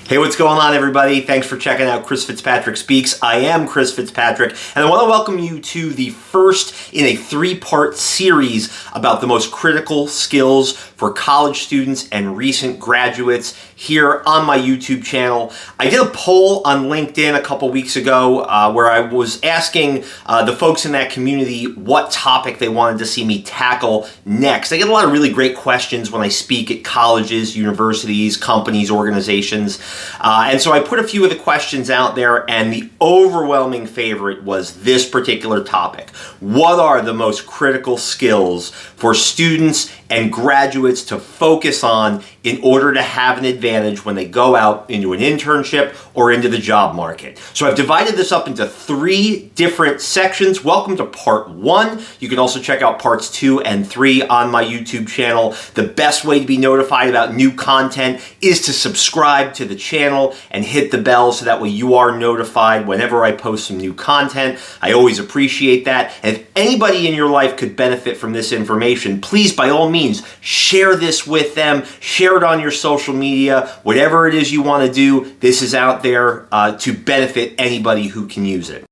Hey, what's going on, everybody? Thanks for checking out Chris Fitzpatrick Speaks. I am Chris Fitzpatrick, and I want to welcome you to the first in a three-part series about the most critical skills for college students and recent graduates here on my YouTube channel. I did a poll on LinkedIn a couple weeks ago where I was asking the folks in that community what topic they wanted to see me tackle next. I get a lot of really great questions when I speak at colleges, universities, companies, organizations. And so I put a few of the questions out there, and the overwhelming favorite was this particular topic. What are the most critical skills for students and graduates to focus on in order to have an advantage when they go out into an internship or into the job market? So I've divided this up into three different sections. Welcome to part one. You can also check out parts 2 and 3 on my YouTube channel. The best way to be notified about new content is to subscribe to the channel and hit the bell so that way you are notified whenever I post some new content. I always appreciate that. And if anybody in your life could benefit from this information, please, by all means, share this with them. Share it on your social media. Whatever it is you want to do, this is out there to benefit anybody who can use it.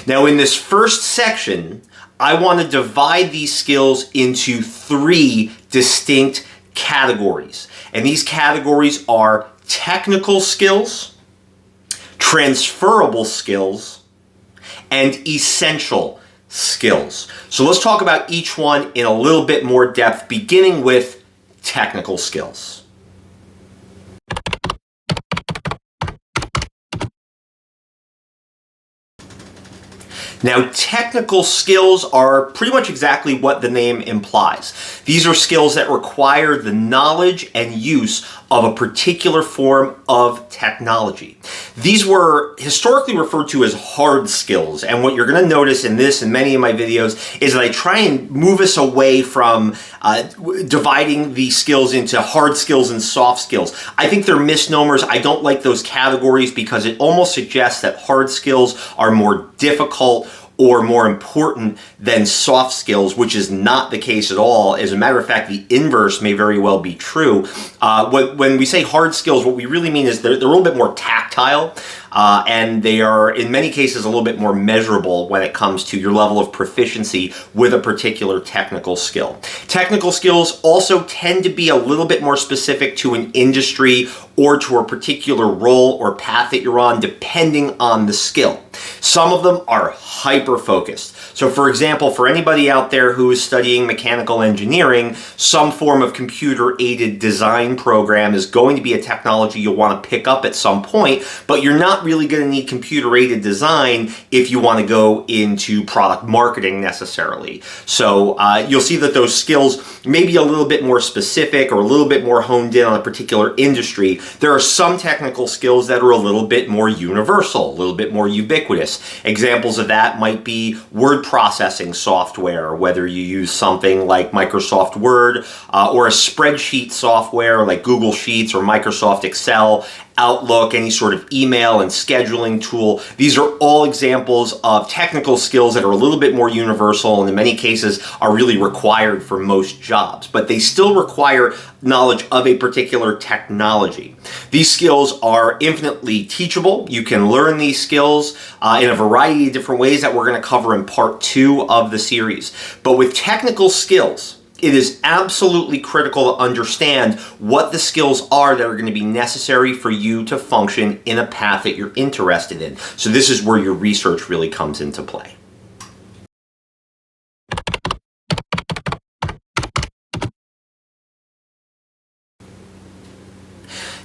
Now, in this first section, I want to divide these skills into 3 distinct categories. And these categories are technical skills, transferable skills, and essential skills. So let's talk about each one in a little bit more depth, beginning with technical skills. Now, technical skills are pretty much exactly what the name implies. These are skills that require the knowledge and use of a particular form of technology. These were historically referred to as hard skills, and what you're going to notice in this and many of my videos is that I try and move us away from dividing these skills into hard skills and soft skills. I think they're misnomers. I don't like those categories because it almost suggests that hard skills are more difficult or more important than soft skills, which is not the case at all. As a matter of fact, the inverse may very well be true. When we say hard skills, what we really mean is they're a little bit more tactile, and they are, in many cases, a little bit more measurable when it comes to your level of proficiency with a particular technical skill. Technical skills also tend to be a little bit more specific to an industry or to a particular role or path that you're on, depending on the skill. Some of them are hyper-focused. So, for example, for anybody out there who is studying mechanical engineering, some form of computer-aided design program is going to be a technology you'll want to pick up at some point, but you're not really going to need computer-aided design if you want to go into product marketing necessarily. So you'll see that those skills may be a little bit more specific or a little bit more honed in on a particular industry. There are some technical skills that are a little bit more universal, a little bit more ubiquitous. Examples of that might be word processing software, whether you use something like Microsoft Word or a spreadsheet software like Google Sheets or Microsoft Excel, Outlook, any sort of email and scheduling tool. These are all examples of technical skills that are a little bit more universal and in many cases are really required for most jobs, but they still require knowledge of a particular technology. These skills are infinitely teachable. You can learn these skills in a variety of different ways that we're going to cover in part 2 of the series. But with technical skills, it is absolutely critical to understand what the skills are that are going to be necessary for you to function in a path that you're interested in. So this is where your research really comes into play.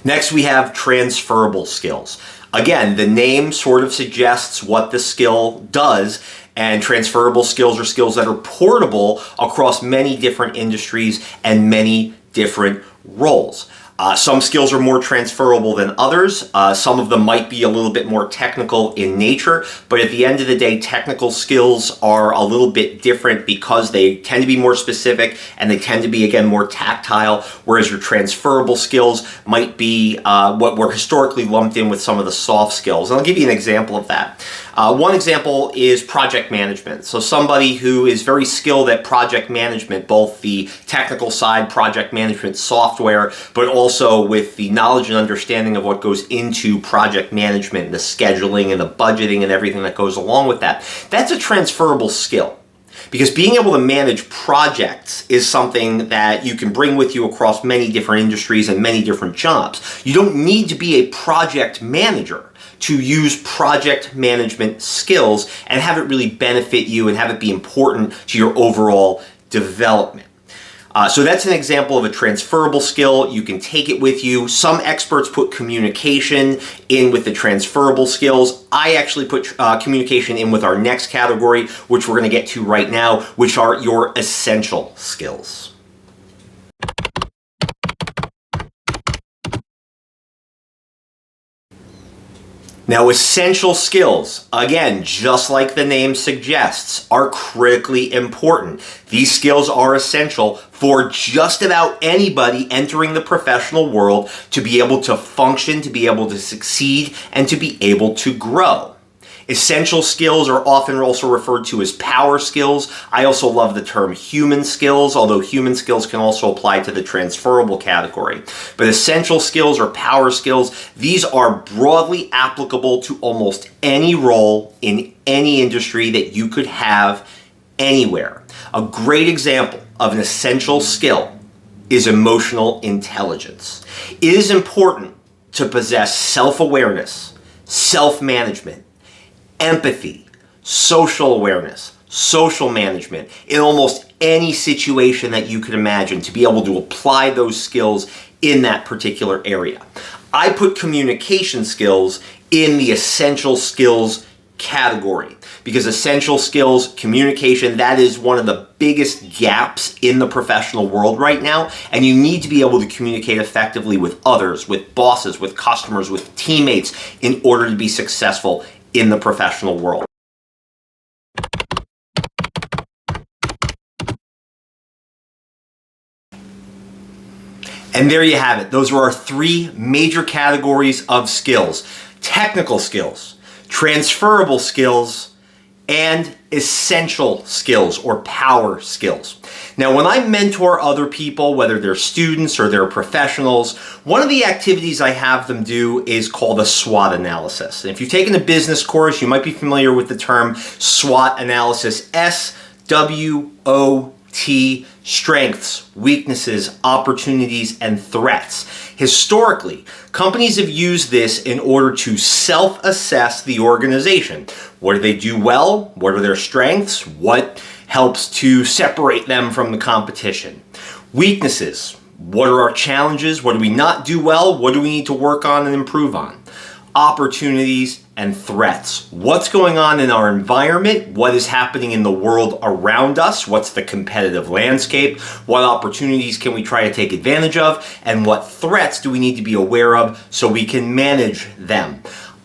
Next, we have transferable skills. Again, the name sort of suggests what the skill does, and transferable skills are skills that are portable across many different industries and many different roles. Some skills are more transferable than others. Some of them might be a little bit more technical in nature, but at the end of the day, technical skills are a little bit different because they tend to be more specific and they tend to be, again, more tactile, whereas your transferable skills might be what were historically lumped in with some of the soft skills. And I'll give you an example of that. One example is project management. So somebody who is very skilled at project management, both the technical side, project management software, but also with the knowledge and understanding of what goes into project management, the scheduling and the budgeting and everything that goes along with that. That's a transferable skill. Because being able to manage projects is something that you can bring with you across many different industries and many different jobs. You don't need to be a project manager to use project management skills and have it really benefit you and have it be important to your overall development. So that's an example of a transferable skill. You can take it with you. Some experts put communication in with the transferable skills. I actually put communication in with our next category, which we're going to get to right now, which are your essential skills. Now, essential skills, again, just like the name suggests, are critically important. These skills are essential for just about anybody entering the professional world to be able to function, to be able to succeed, and to be able to grow. Essential skills are often also referred to as power skills. I also love the term human skills, although human skills can also apply to the transferable category. But essential skills or power skills, these are broadly applicable to almost any role in any industry that you could have anywhere. A great example of an essential skill is emotional intelligence. It is important to possess self-awareness, self-management, empathy, social awareness, social management in almost any situation that you could imagine to be able to apply those skills in that particular area. I put communication skills in the essential skills category because essential skills, communication, that is one of the biggest gaps in the professional world right now, and you need to be able to communicate effectively with others, with bosses, with customers, with teammates in order to be successful in the professional world. And there you have it. Those are our three major categories of skills: technical skills, transferable skills, and essential skills or power skills. Now, when I mentor other people, whether they're students or they're professionals, one of the activities I have them do is called a SWOT analysis. And if you've taken a business course, you might be familiar with the term SWOT analysis. SWOT, strengths, weaknesses, opportunities, and threats. Historically, companies have used this in order to self-assess the organization. What do they do well? What are their strengths? What helps to separate them from the competition? Weaknesses. What are our challenges? What do we not do well? What do we need to work on and improve on? Opportunities and threats. What's going on in our environment? What is happening in the world around us? What's the competitive landscape? What opportunities can we try to take advantage of? And what threats do we need to be aware of so we can manage them?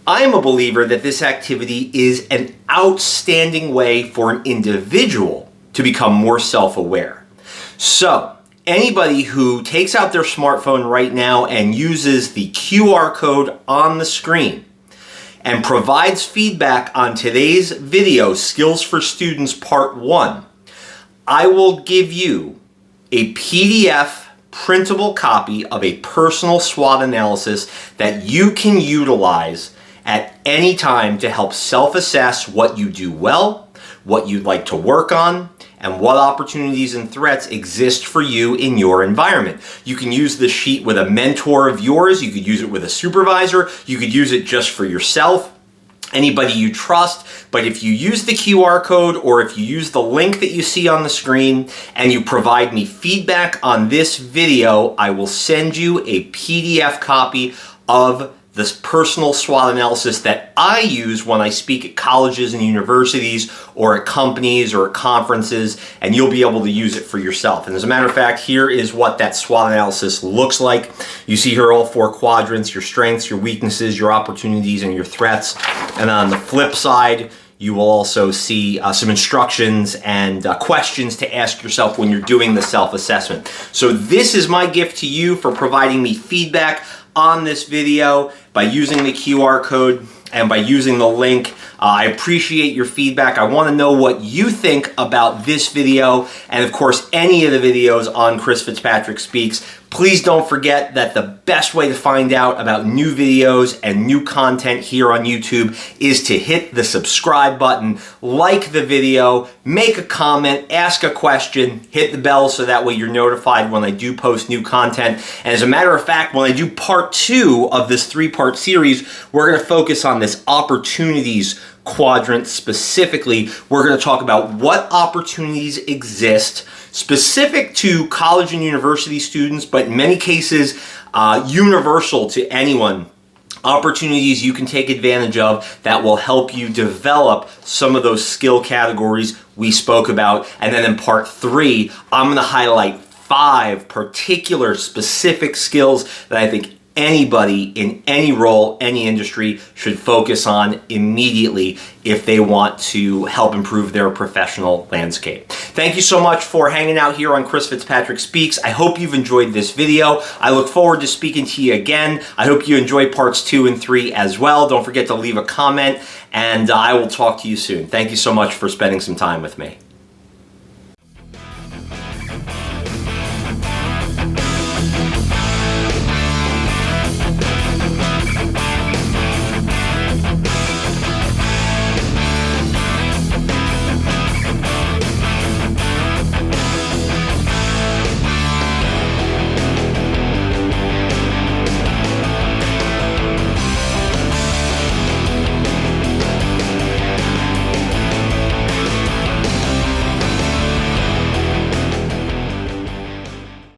I'm a believer that this activity is an outstanding way for an individual to become more self-aware. So, anybody who takes out their smartphone right now and uses the QR code on the screen and provides feedback on today's video, Skills for Students Part 1, I will give you a PDF printable copy of a personal SWOT analysis that you can utilize at any time to help self-assess what you do well, what you'd like to work on, and what opportunities and threats exist for you in your environment. You can use this sheet with a mentor of yours, you could use it with a supervisor, you could use it just for yourself, anybody you trust. But if you use the QR code or if you use the link that you see on the screen and you provide me feedback on this video, I will send you a PDF copy of this personal SWOT analysis that I use when I speak at colleges and universities or at companies or at conferences, and you'll be able to use it for yourself. And as a matter of fact, here is what that SWOT analysis looks like. You see here all 4 quadrants: your strengths, your weaknesses, your opportunities, and your threats. And on the flip side, you will also see some instructions and questions to ask yourself when you're doing the self-assessment. So this is my gift to you for providing me feedback on this video by using the QR code and by using the link. I appreciate your feedback. I want to know what you think about this video, and of course any of the videos on Chris Fitzpatrick Speaks. Please don't forget that the best way to find out about new videos and new content here on YouTube is to hit the subscribe button, like the video, make a comment, ask a question, hit the bell so that way you're notified when I do post new content. And as a matter of fact, when I do part 2 of this 3-part series, we're going to focus on this opportunities quadrant specifically. We're going to talk about what opportunities exist specific to college and university students, but in many cases universal to anyone. Opportunities you can take advantage of that will help you develop some of those skill categories we spoke about. And then in part 3, I'm going to highlight 5 particular specific skills that I think anybody in any role, any industry should focus on immediately if they want to help improve their professional landscape. Thank you so much for hanging out here on Chris Fitzpatrick Speaks. I hope you've enjoyed this video. I look forward to speaking to you again. I hope you enjoy parts 2 and 3 as well. Don't forget to leave a comment, and I will talk to you soon. Thank you so much for spending some time with me.